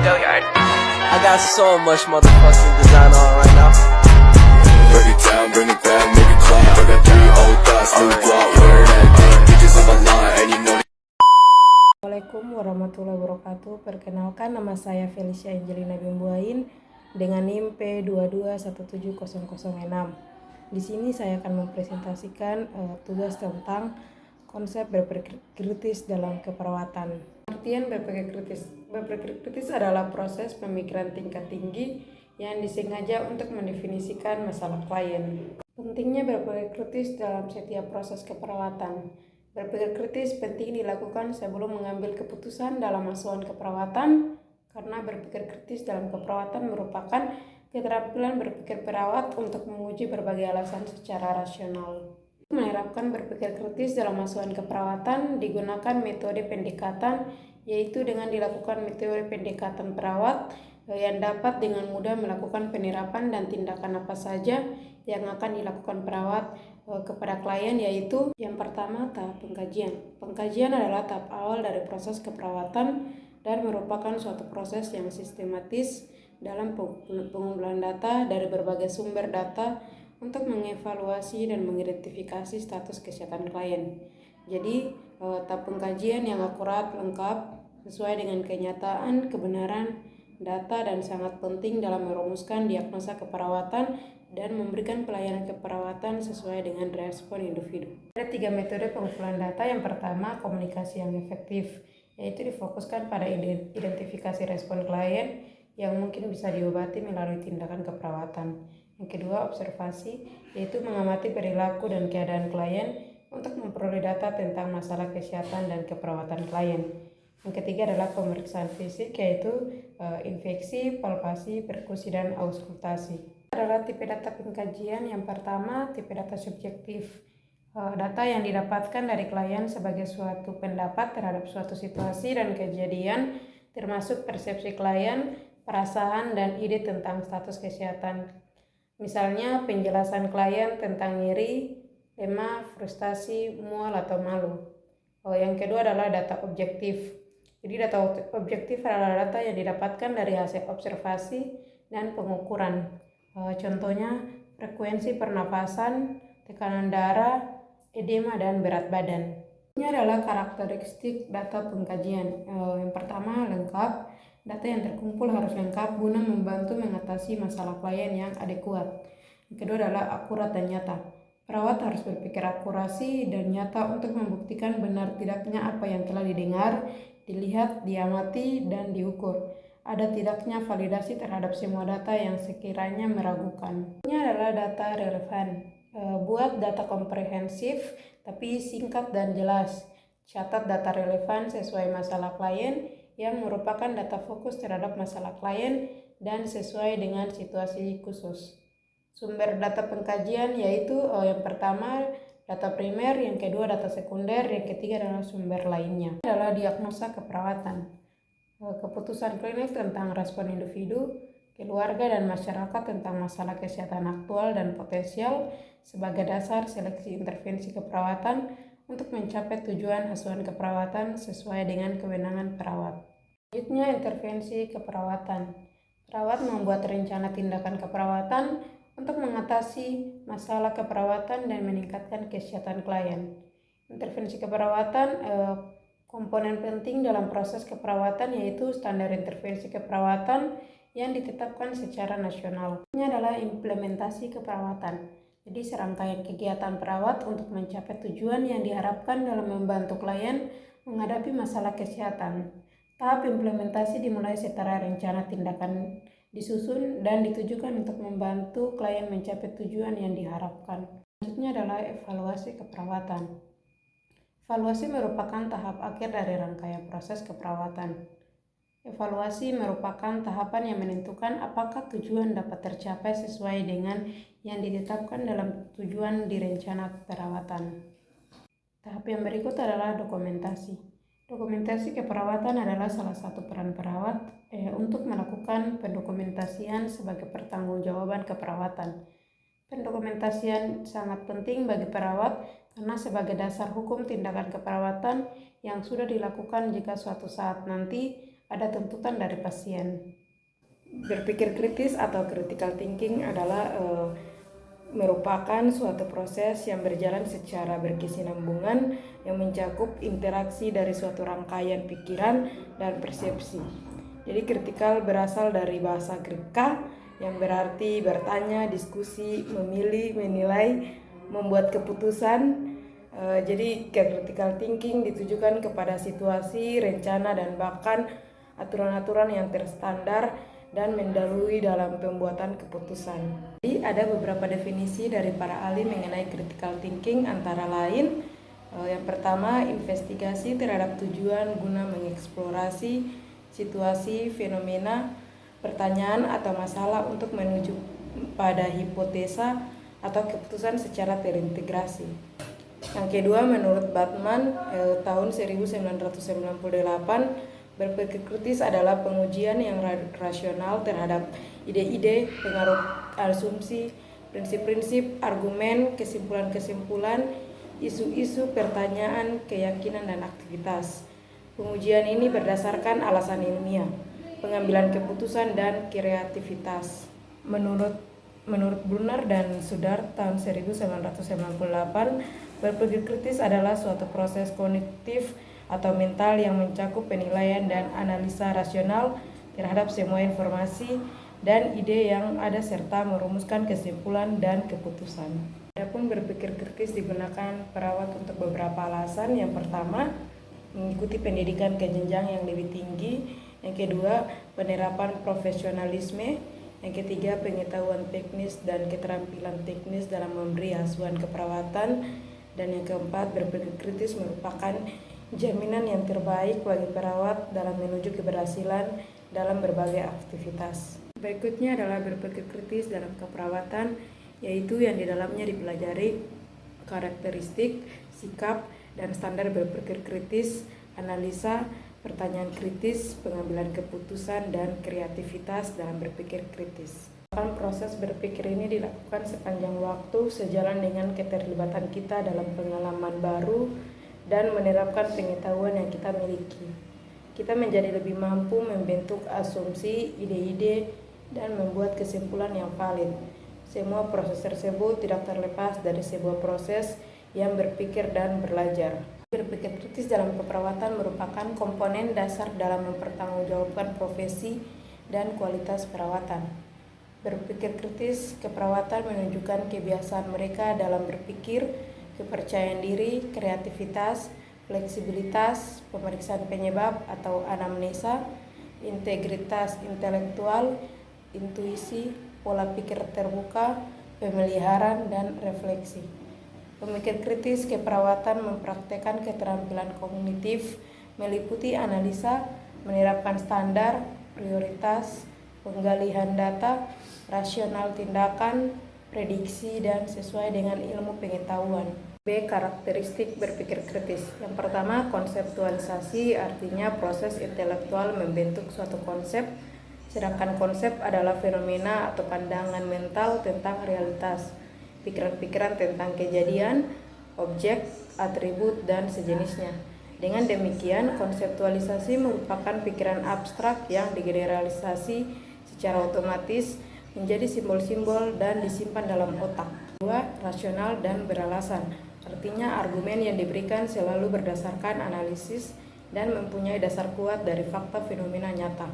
I got so much motherfucking design on right now. Break it down, bring it back, make it clap. I got 3 old thoughts, new block, where that thing. Bitches on my line, and you know. Assalamualaikum warahmatullahi wabarakatuh. Perkenalkan, nama saya Felicia Angelina Bimbuain dengan NIM P22170006. Di sini saya akan mempresentasikan tugas tentang konsep berpikir kritis dalam keperawatan. Artian berpikir kritis. Berpikir kritis adalah proses pemikiran tingkat tinggi yang disengaja untuk mendefinisikan masalah klien. Pentingnya berpikir kritis dalam setiap proses keperawatan. Berpikir kritis penting dilakukan sebelum mengambil keputusan dalam asuhan keperawatan, karena berpikir kritis dalam keperawatan merupakan keterampilan berpikir perawat untuk menguji berbagai alasan secara rasional. Untuk menerapkan berpikir kritis dalam asuhan keperawatan digunakan metode pendekatan, yaitu dengan dilakukan metode pendekatan perawat yang dapat dengan mudah melakukan penerapan dan tindakan apa saja yang akan dilakukan perawat kepada klien, yaitu yang pertama tahap pengkajian. Pengkajian adalah tahap awal dari proses keperawatan dan merupakan suatu proses yang sistematis dalam pengumpulan data dari berbagai sumber data untuk mengevaluasi dan mengidentifikasi status kesehatan klien. Jadi tahap pengkajian yang akurat, lengkap, sesuai dengan kenyataan, kebenaran, data, dan sangat penting dalam merumuskan diagnosa keperawatan dan memberikan pelayanan keperawatan sesuai dengan respon individu. Ada 3 metode pengumpulan data. Yang pertama, komunikasi yang efektif, yaitu difokuskan pada identifikasi respon klien yang mungkin bisa diobati melalui tindakan keperawatan. Yang kedua, observasi, yaitu mengamati perilaku dan keadaan klien untuk memperoleh data tentang masalah kesehatan dan keperawatan klien. Yang ketiga adalah pemeriksaan fisik, yaitu infeksi, palpasi, perkusi, dan auskultasi. Adalah tipe data pengkajian. Yang pertama, tipe data subjektif. Data yang didapatkan dari klien sebagai suatu pendapat terhadap suatu situasi dan kejadian, termasuk persepsi klien, perasaan, dan ide tentang status kesehatan. Misalnya penjelasan klien tentang nyeri, lemah, frustasi, mual, atau malu. Yang kedua adalah data objektif. Jadi data objektif adalah data yang didapatkan dari hasil observasi dan pengukuran. Contohnya frekuensi pernapasan, tekanan darah, edema, dan berat badan. Ini adalah karakteristik data pengkajian. Yang pertama, lengkap. Data yang terkumpul harus lengkap guna membantu mengatasi masalah klien yang adekuat. Yang kedua adalah akurat dan nyata. Perawat harus berpikir akurasi dan nyata untuk membuktikan benar tidaknya apa yang telah didengar, dilihat, diamati, dan diukur. Ada tidaknya validasi terhadap semua data yang sekiranya meragukan. Ini adalah data relevan. Buat data komprehensif tapi singkat dan jelas. Catat data relevan sesuai masalah klien yang merupakan data fokus terhadap masalah klien dan sesuai dengan situasi khusus. Sumber data pengkajian yaitu yang pertama data primer, yang kedua data sekunder, yang ketiga adalah sumber lainnya. Ini adalah diagnosa keperawatan. Keputusan klinis tentang respon individu, keluarga, dan masyarakat tentang masalah kesehatan aktual dan potensial sebagai dasar seleksi intervensi keperawatan untuk mencapai tujuan asuhan keperawatan sesuai dengan kewenangan perawat. Selanjutnya, intervensi keperawatan. Perawat membuat rencana tindakan keperawatan untuk mengatasi masalah keperawatan dan meningkatkan kesehatan klien. Intervensi keperawatan, komponen penting dalam proses keperawatan yaitu standar intervensi keperawatan yang ditetapkan secara nasional. Ini adalah implementasi keperawatan. Jadi serangkaian kegiatan perawat untuk mencapai tujuan yang diharapkan dalam membantu klien menghadapi masalah kesehatan. Tahap implementasi dimulai setelah rencana tindakan disusun dan ditujukan untuk membantu klien mencapai tujuan yang diharapkan. Selanjutnya adalah evaluasi keperawatan. Evaluasi merupakan tahap akhir dari rangkaian proses keperawatan. Evaluasi merupakan tahapan yang menentukan apakah tujuan dapat tercapai sesuai dengan yang ditetapkan dalam tujuan di rencana perawatan. Tahap yang berikut adalah dokumentasi. Dokumentasi keperawatan adalah salah satu peran perawat untuk melakukan pendokumentasian sebagai pertanggungjawaban keperawatan. Pendokumentasian sangat penting bagi perawat karena sebagai dasar hukum tindakan keperawatan yang sudah dilakukan jika suatu saat nanti ada tuntutan dari pasien. Berpikir kritis atau critical thinking adalah merupakan suatu proses yang berjalan secara berkesinambungan yang mencakup interaksi dari suatu rangkaian pikiran dan persepsi. Jadi kritikal berasal dari bahasa Greka yang berarti bertanya, diskusi, memilih, menilai, membuat keputusan. Jadi critical thinking ditujukan kepada situasi, rencana, dan bahkan aturan-aturan yang terstandar dan mendahului dalam pembuatan keputusan. Jadi ada beberapa definisi dari para ahli mengenai critical thinking, antara lain yang pertama, investigasi terhadap tujuan guna mengeksplorasi situasi, fenomena, pertanyaan atau masalah untuk menuju pada hipotesa atau keputusan secara terintegrasi. Yang kedua, menurut Batman tahun 1998, berpikir kritis adalah pengujian yang rasional terhadap ide-ide, pengaruh asumsi, prinsip-prinsip, argumen, kesimpulan-kesimpulan, isu-isu, pertanyaan, keyakinan, dan aktivitas. Pengujian ini berdasarkan alasan ilmiah, pengambilan keputusan, dan kreativitas. Menurut Brunner dan Sudar tahun 1998, berpikir kritis adalah suatu proses kognitif atau mental yang mencakup penilaian dan analisa rasional terhadap semua informasi dan ide yang ada serta merumuskan kesimpulan dan keputusan. Adapun berpikir kritis digunakan perawat untuk beberapa alasan. Yang pertama, mengikuti pendidikan ke jenjang yang lebih tinggi. Yang kedua, penerapan profesionalisme. Yang ketiga, pengetahuan teknis dan keterampilan teknis dalam memberi asuhan keperawatan. Dan yang keempat, berpikir kritis merupakan jaminan yang terbaik bagi perawat dalam menuju keberhasilan dalam berbagai aktivitas. Berikutnya adalah berpikir kritis dalam keperawatan, yaitu yang di dalamnya dipelajari karakteristik, sikap, dan standar berpikir kritis, analisa, pertanyaan kritis, pengambilan keputusan, dan kreativitas dalam berpikir kritis. Proses berpikir ini dilakukan sepanjang waktu sejalan dengan keterlibatan kita dalam pengalaman baru dan menerapkan pengetahuan yang kita miliki. Kita menjadi lebih mampu membentuk asumsi, ide-ide, dan membuat kesimpulan yang valid. Semua proses tersebut tidak terlepas dari sebuah proses yang berpikir dan belajar. Berpikir kritis dalam keperawatan merupakan komponen dasar dalam mempertanggungjawabkan profesi dan kualitas perawatan. Berpikir kritis keperawatan menunjukkan kebiasaan mereka dalam berpikir, kepercayaan diri, kreativitas, fleksibilitas, pemeriksaan penyebab atau anamnesa, integritas intelektual, intuisi, pola pikir terbuka, pemeliharaan, dan refleksi. Pemikir kritis keperawatan mempraktekkan keterampilan kognitif, meliputi analisa, menerapkan standar, prioritas, penggalian data, rasional tindakan, prediksi, dan sesuai dengan ilmu pengetahuan. B. Karakteristik berpikir kritis. Yang pertama, konseptualisasi, artinya proses intelektual membentuk suatu konsep, sedangkan konsep adalah fenomena atau pandangan mental tentang realitas, pikiran-pikiran tentang kejadian, objek, atribut, dan sejenisnya. Dengan demikian, konseptualisasi merupakan pikiran abstrak yang digeneralisasi secara otomatis menjadi simbol-simbol dan disimpan dalam otak. 2. Rasional dan beralasan. Artinya argumen yang diberikan selalu berdasarkan analisis dan mempunyai dasar kuat dari fakta fenomena nyata.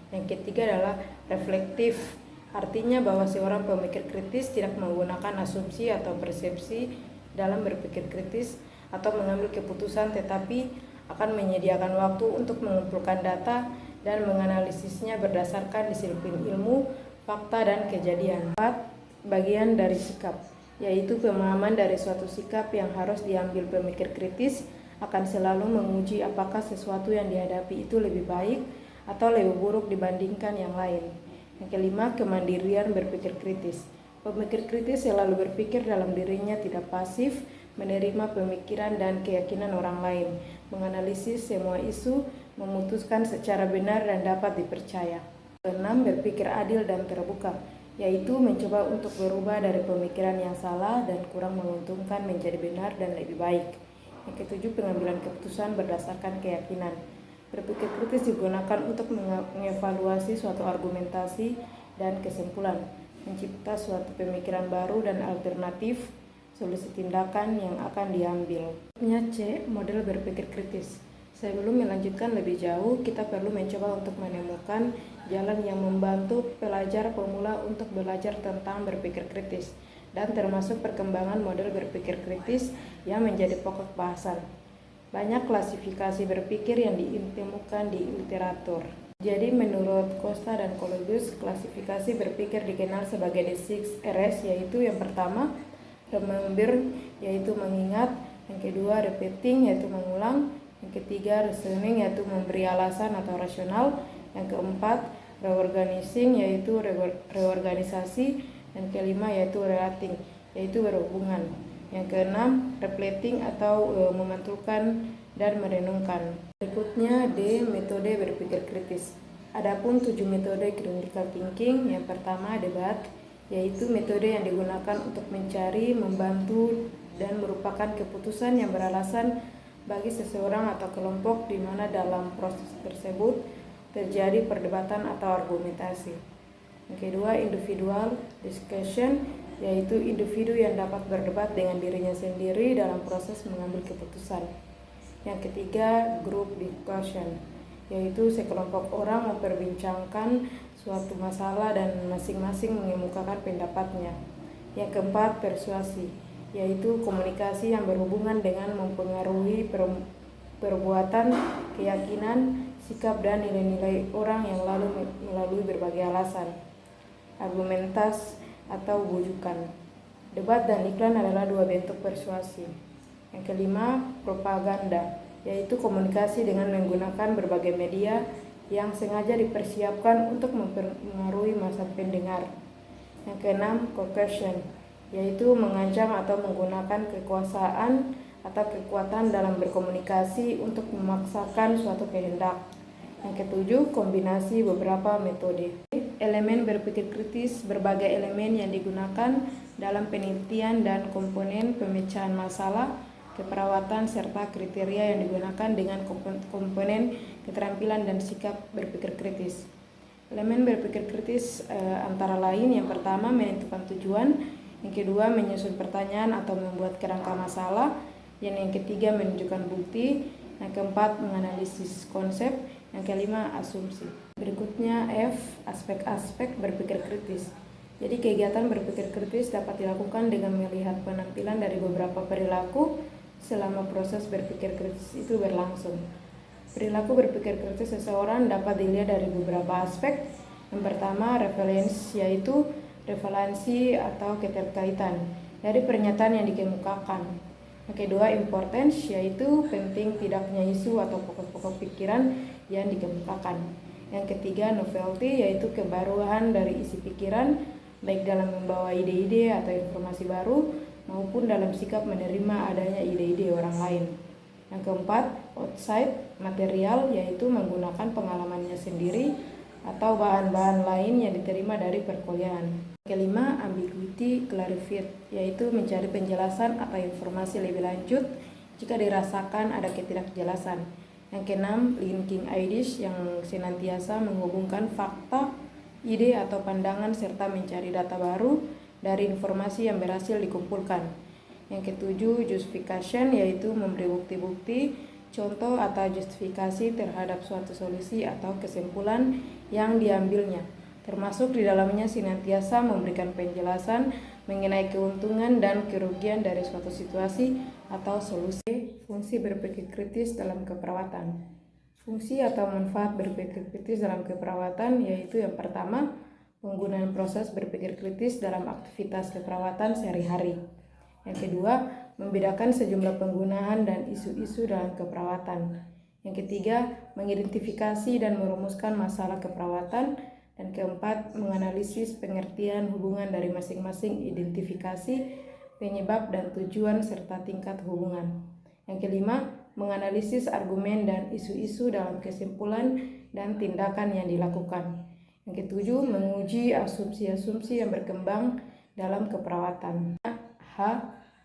Yang ketiga adalah reflektif. Artinya bahwa seorang pemikir kritis tidak menggunakan asumsi atau persepsi dalam berpikir kritis atau mengambil keputusan, tetapi akan menyediakan waktu untuk mengumpulkan data dan menganalisisnya berdasarkan disiplin ilmu, fakta, dan kejadian. 4. Bagian dari sikap, yaitu pemahaman dari suatu sikap yang harus diambil pemikir kritis akan selalu menguji apakah sesuatu yang dihadapi itu lebih baik atau lebih buruk dibandingkan yang lain. Yang kelima, kemandirian berpikir kritis. Pemikir kritis selalu berpikir dalam dirinya, tidak pasif, menerima pemikiran dan keyakinan orang lain, menganalisis semua isu, memutuskan secara benar dan dapat dipercaya. 6. Berpikir adil dan terbuka, yaitu mencoba untuk berubah dari pemikiran yang salah dan kurang menguntungkan menjadi benar dan lebih baik. Yang ketujuh, pengambilan keputusan berdasarkan keyakinan. Berpikir kritis digunakan untuk mengevaluasi suatu argumentasi dan kesimpulan, mencipta suatu pemikiran baru dan alternatif solusi tindakan yang akan diambil. C. Model berpikir kritis. Sebelum melanjutkan lebih jauh, kita perlu mencoba untuk menemukan jalan yang membantu pelajar pemula untuk belajar tentang berpikir kritis dan termasuk perkembangan model berpikir kritis yang menjadi pokok bahasan. Banyak klasifikasi berpikir yang ditemukan di literatur. Jadi menurut Costa dan Colobus, klasifikasi berpikir dikenal sebagai the 6 R's, yaitu yang pertama remember, yaitu mengingat, yang kedua repeating, yaitu mengulang, yang ketiga reasoning, yaitu memberi alasan atau rasional, yang keempat reorganizing, yaitu reorganisasi, yang kelima yaitu relating, yaitu berhubungan, yang keenam reflecting atau memantulkan dan merenungkan. Berikutnya D. Metode berpikir kritis. Adapun 7 metode critical thinking. Yang pertama debat, yaitu metode yang digunakan untuk mencari, membantu, dan merupakan keputusan yang beralasan bagi seseorang atau kelompok di mana dalam proses tersebut terjadi perdebatan atau argumentasi. Yang kedua individual discussion, yaitu individu yang dapat berdebat dengan dirinya sendiri dalam proses mengambil keputusan. Yang ketiga group discussion, yaitu sekelompok orang memperbincangkan suatu masalah dan masing-masing mengemukakan pendapatnya. Yang keempat persuasi, yaitu komunikasi yang berhubungan dengan mempengaruhi perbuatan, keyakinan, sikap, dan nilai-nilai orang yang lalu melalui berbagai alasan. Argumentas atau bujukan. Debat dan iklan adalah dua bentuk persuasi. Yang kelima propaganda, yaitu komunikasi dengan menggunakan berbagai media yang sengaja dipersiapkan untuk mempengaruhi masa pendengar. Yang keenam coercion, yaitu mengancam atau menggunakan kekuasaan atau kekuatan dalam berkomunikasi untuk memaksakan suatu kehendak. Yang ketujuh, kombinasi beberapa metode. Elemen berpikir kritis, berbagai elemen yang digunakan dalam penelitian dan komponen pemecahan masalah, keperawatan, serta kriteria yang digunakan dengan komponen keterampilan dan sikap berpikir kritis. Elemen berpikir kritis antara lain yang pertama menentukan tujuan, yang kedua menyusun pertanyaan atau membuat kerangka masalah, yang ketiga menunjukkan bukti, yang keempat menganalisis konsep, yang kelima asumsi. Berikutnya F, aspek-aspek berpikir kritis. Jadi kegiatan berpikir kritis dapat dilakukan dengan melihat penampilan dari beberapa perilaku selama proses berpikir kritis itu berlangsung. Perilaku berpikir kritis seseorang dapat dilihat dari beberapa aspek. Yang pertama referensi, yaitu revalensi atau keterkaitan dari pernyataan yang dikemukakan. Yang kedua importance, yaitu penting tidaknya isu atau pokok-pokok pikiran yang dikemukakan. Yang ketiga novelty, yaitu kebaruan dari isi pikiran baik dalam membawa ide-ide atau informasi baru maupun dalam sikap menerima adanya ide-ide orang lain. Yang keempat outside material, yaitu menggunakan pengalamannya sendiri atau bahan-bahan lain yang diterima dari perkuliahan. Kelima, ambiguity clarified, yaitu mencari penjelasan atau informasi lebih lanjut jika dirasakan ada ketidakjelasan. Yang keenam, linking ideas, yang senantiasa menghubungkan fakta, ide atau pandangan serta mencari data baru dari informasi yang berhasil dikumpulkan. Yang ketujuh, justification, yaitu memberi bukti-bukti, contoh atau justifikasi terhadap suatu solusi atau kesimpulan yang diambilnya, termasuk di dalamnya senantiasa memberikan penjelasan mengenai keuntungan dan kerugian dari suatu situasi atau solusi. Fungsi berpikir kritis dalam keperawatan. Fungsi atau manfaat berpikir kritis dalam keperawatan yaitu yang pertama, penggunaan proses berpikir kritis dalam aktivitas keperawatan sehari-hari. Yang kedua, membedakan sejumlah penggunaan dan isu-isu dalam keperawatan. Yang ketiga, mengidentifikasi dan merumuskan masalah keperawatan. Dan keempat, menganalisis pengertian hubungan dari masing-masing identifikasi, penyebab dan tujuan serta tingkat hubungan. Yang kelima, menganalisis argumen dan isu-isu dalam kesimpulan dan tindakan yang dilakukan. Yang ketujuh, menguji asumsi-asumsi yang berkembang dalam keperawatan. H.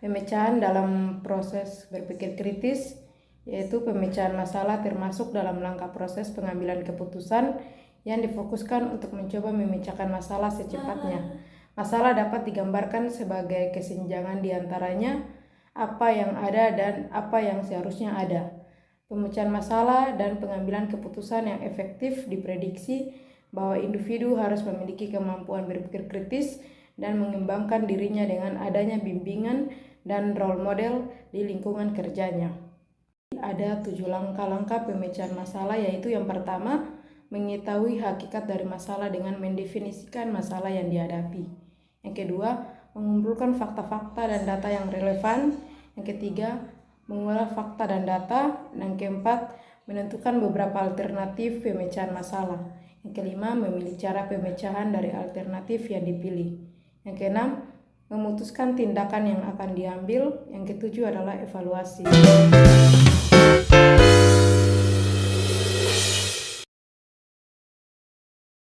Pemecahan dalam proses berpikir kritis, yaitu pemecahan masalah termasuk dalam langkah proses pengambilan keputusan yang difokuskan untuk mencoba memecahkan masalah secepatnya. Masalah dapat digambarkan sebagai kesenjangan di antaranya apa yang ada dan apa yang seharusnya ada. Pemecahan masalah dan pengambilan keputusan yang efektif diprediksi bahwa individu harus memiliki kemampuan berpikir kritis dan mengembangkan dirinya dengan adanya bimbingan dan role model di lingkungan kerjanya. Ada 7 langkah-langkah pemecahan masalah, yaitu yang pertama, mengetahui hakikat dari masalah dengan mendefinisikan masalah yang dihadapi. Yang kedua, mengumpulkan fakta-fakta dan data yang relevan. Yang ketiga, mengolah fakta dan data. Dan keempat, menentukan beberapa alternatif pemecahan masalah. Yang kelima, memilih cara pemecahan dari alternatif yang dipilih. Yang keenam, memutuskan tindakan yang akan diambil. Yang ketujuh adalah evaluasi.